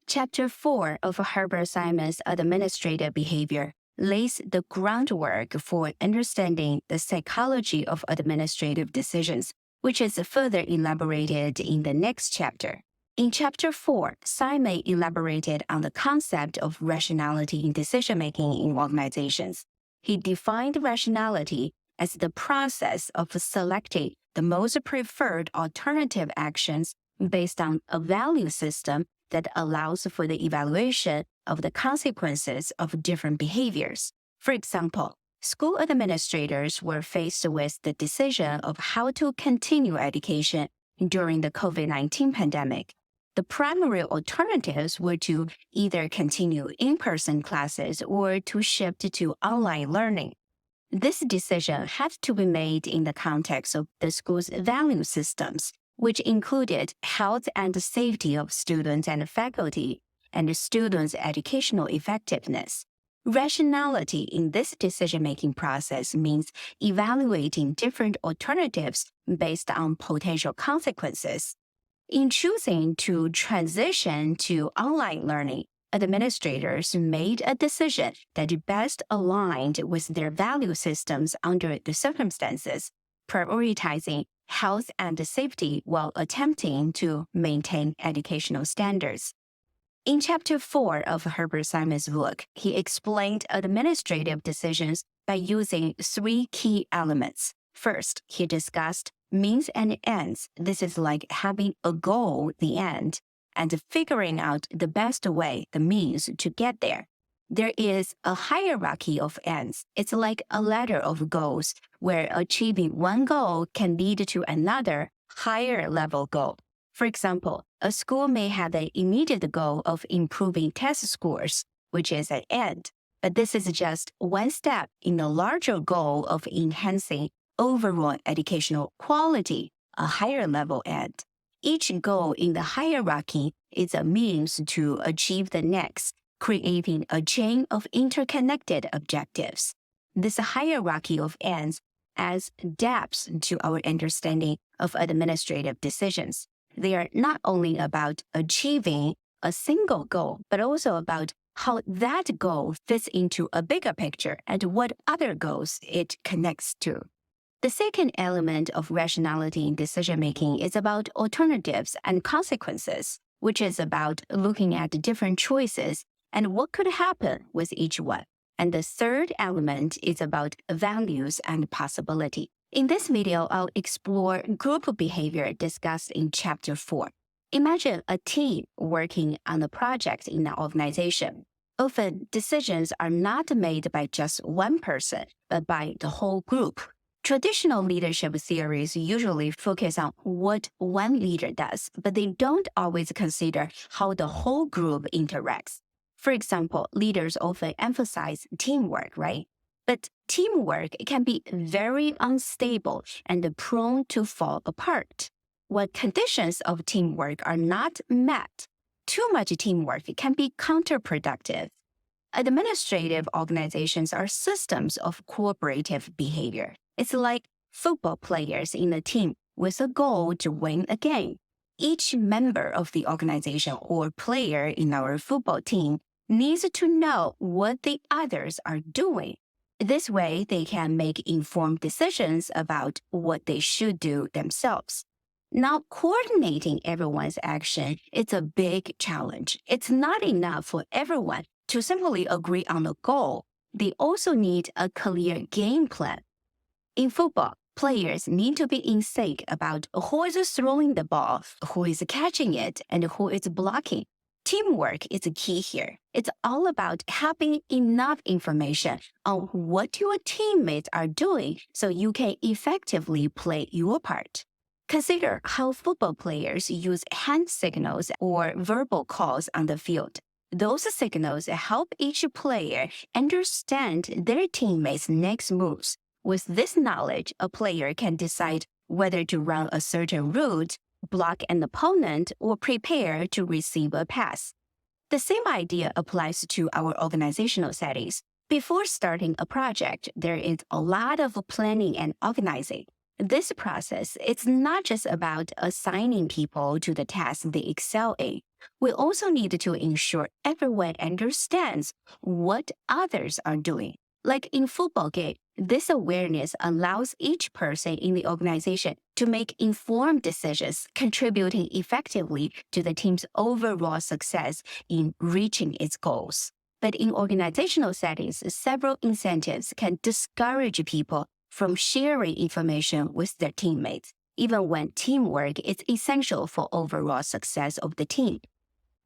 Chapter 4 of Herbert Simon's Administrative Behavior lays the groundwork for understanding the psychology of administrative decisions, which is further elaborated in the next chapter. In Chapter 4, Simon elaborated on the concept of rationality in decision-making in organizations. He defined rationality as the process of selecting the most preferred alternative actions based on a value system that allows for the evaluation of the consequences of different behaviors. For example, school administrators were faced with the decision of how to continue education during the COVID-19 pandemic. The primary alternatives were to either continue in-person classes or to shift to online learning. This decision had to be made in the context of the school's value systems, which included health and safety of students and faculty, and students' educational effectiveness. Rationality in this decision-making process means evaluating different alternatives based on potential consequences. In choosing to transition to online learning, administrators made a decision that best aligned with their value systems under the circumstances, prioritizing health and safety while attempting to maintain educational standards. In Chapter 4 of Herbert Simon's book, he explained administrative decisions by using 3 key elements. First, he discussed means and ends. This is like having a goal, the end, and figuring out the best way, the means to get there. There is a hierarchy of ends. It's like a ladder of goals where achieving one goal can lead to another, higher level goal. For example, a school may have an immediate goal of improving test scores, which is an end, but this is just one step in the larger goal of enhancing overall educational quality, a higher level end. Each goal in the hierarchy is a means to achieve the next, creating a chain of interconnected objectives. This hierarchy of ends adds depth to our understanding of administrative decisions. They are not only about achieving a single goal, but also about how that goal fits into a bigger picture and what other goals it connects to. The second element of rationality in decision-making is about alternatives and consequences, which is about looking at different choices and what could happen with each one. And the third element is about values and possibility. In this video, I'll explore group behavior discussed in Chapter 4. Imagine a team working on a project in an organization. Often, decisions are not made by just one person, but by the whole group. Traditional leadership theories usually focus on what one leader does, but they don't always consider how the whole group interacts. For example, leaders often emphasize teamwork, right? But teamwork can be very unstable and prone to fall apart. When conditions of teamwork are not met, too much teamwork can be counterproductive. Administrative organizations are systems of cooperative behavior. It's like football players in a team with a goal to win a game. Each member of the organization or player in our football team needs to know what the others are doing. This way, they can make informed decisions about what they should do themselves. Now, coordinating everyone's action is a big challenge. It's not enough for everyone to simply agree on a goal. They also need a clear game plan. In football, players need to be in sync about who is throwing the ball, who is catching it, and who is blocking. Teamwork is key here. It's all about having enough information on what your teammates are doing so you can effectively play your part. Consider how football players use hand signals or verbal calls on the field. Those signals help each player understand their teammates' next moves. With this knowledge, a player can decide whether to run a certain route, block an opponent, or prepare to receive a pass. The same idea applies to our organizational settings. Before starting a project, there is a lot of planning and organizing. This process is not just about assigning people to the tasks they excel in. We also need to ensure everyone understands what others are doing. Like in football game, this awareness allows each person in the organization to make informed decisions, contributing effectively to the team's overall success in reaching its goals. But in organizational settings, several incentives can discourage people from sharing information with their teammates, even when teamwork is essential for overall success of the team.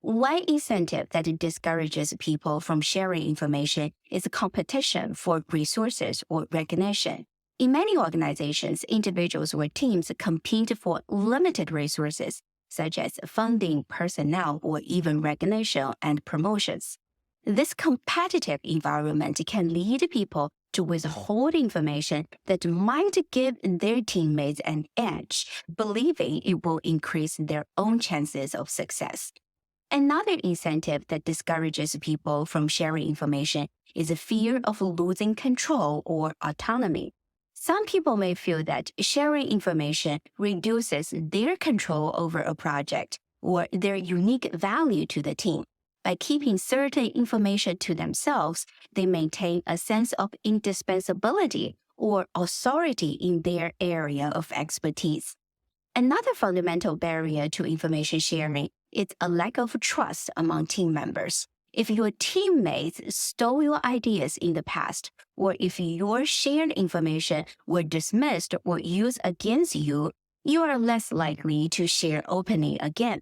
One incentive that discourages people from sharing information is competition for resources or recognition. In many organizations, individuals or teams compete for limited resources, such as funding, personnel, or even recognition and promotions. This competitive environment can lead people to withhold information that might give their teammates an edge, believing it will increase their own chances of success. Another incentive that discourages people from sharing information is a fear of losing control or autonomy. Some people may feel that sharing information reduces their control over a project or their unique value to the team. By keeping certain information to themselves, they maintain a sense of indispensability or authority in their area of expertise. Another fundamental barrier to information sharing is a lack of trust among team members. If your teammates stole your ideas in the past, or if your shared information were dismissed or used against you, you are less likely to share openly again.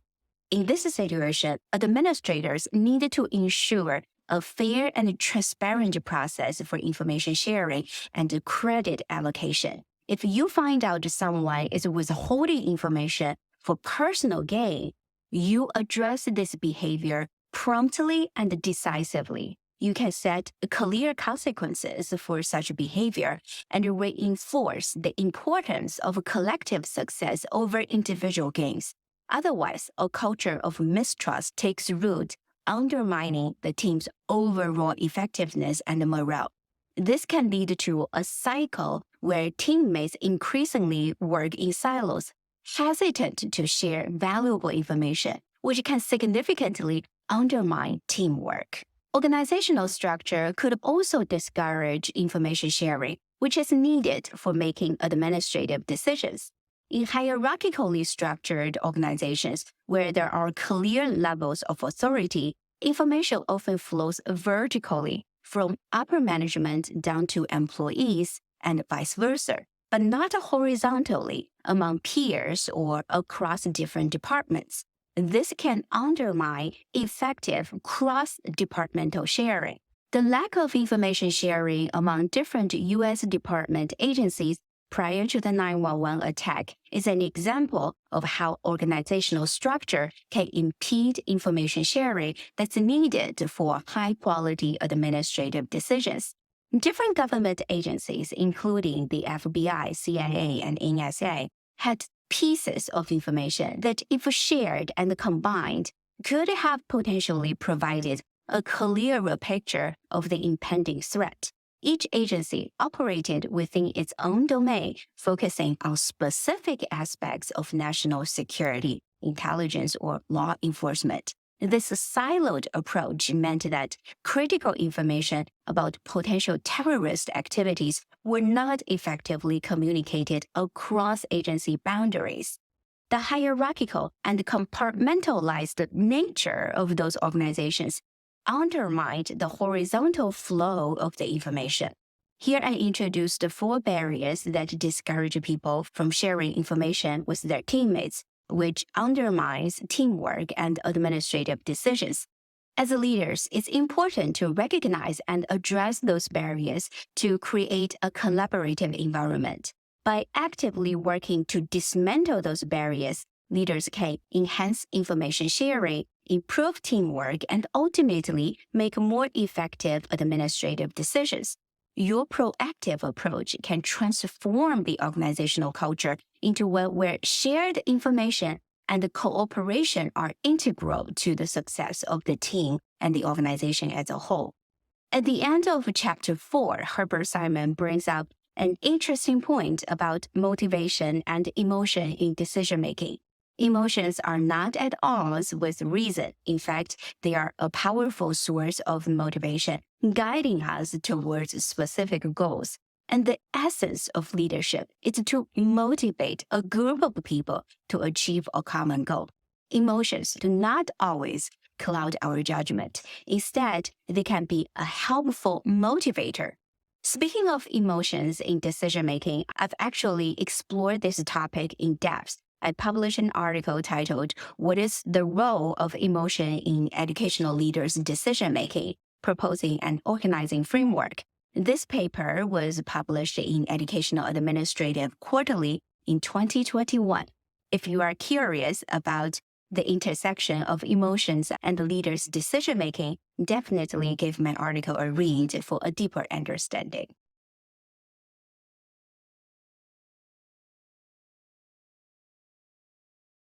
In this situation, administrators need to ensure a fair and transparent process for information sharing and credit allocation. If you find out someone is withholding information for personal gain, you address this behavior promptly and decisively. You can set clear consequences for such behavior and reinforce the importance of collective success over individual gains. Otherwise, a culture of mistrust takes root, undermining the team's overall effectiveness and morale. This can lead to a cycle where teammates increasingly work in silos, hesitant to share valuable information, which can significantly undermine teamwork. Organizational structure could also discourage information sharing, which is needed for making administrative decisions. In hierarchically structured organizations where there are clear levels of authority, information often flows vertically from upper management down to employees and vice versa, but not horizontally among peers or across different departments. This can undermine effective cross-departmental sharing. The lack of information sharing among different U.S. department agencies prior to the 9/11 attack is an example of how organizational structure can impede information sharing that's needed for high-quality administrative decisions. Different government agencies, including the FBI, CIA, and NSA, had pieces of information that, if shared and combined, could have potentially provided a clearer picture of the impending threat. Each agency operated within its own domain, focusing on specific aspects of national security, intelligence, or law enforcement. This siloed approach meant that critical information about potential terrorist activities were not effectively communicated across agency boundaries. The hierarchical and compartmentalized nature of those organizations undermined the horizontal flow of the information. Here I introduced the 4 barriers that discourage people from sharing information with their teammates, which undermines teamwork and administrative decisions. As leaders, it's important to recognize and address those barriers to create a collaborative environment. By actively working to dismantle those barriers, leaders can enhance information sharing, improve teamwork, and ultimately make more effective administrative decisions. Your proactive approach can transform the organizational culture into one where shared information and cooperation are integral to the success of the team and the organization as a whole. At the end of Chapter 4, Herbert Simon brings up an interesting point about motivation and emotion in decision-making. Emotions are not at odds with reason. In fact, they are a powerful source of motivation, guiding us towards specific goals. And the essence of leadership is to motivate a group of people to achieve a common goal. Emotions do not always cloud our judgment. Instead, they can be a helpful motivator. Speaking of emotions in decision making, I've actually explored this topic in depth. I published an article titled, What is the Role of Emotion in Educational Leaders' Decision Making? Proposing an Organizing Framework. This paper was published in Educational Administrative Quarterly in 2021. If you are curious about the intersection of emotions and leaders' decision making, definitely give my article a read for a deeper understanding.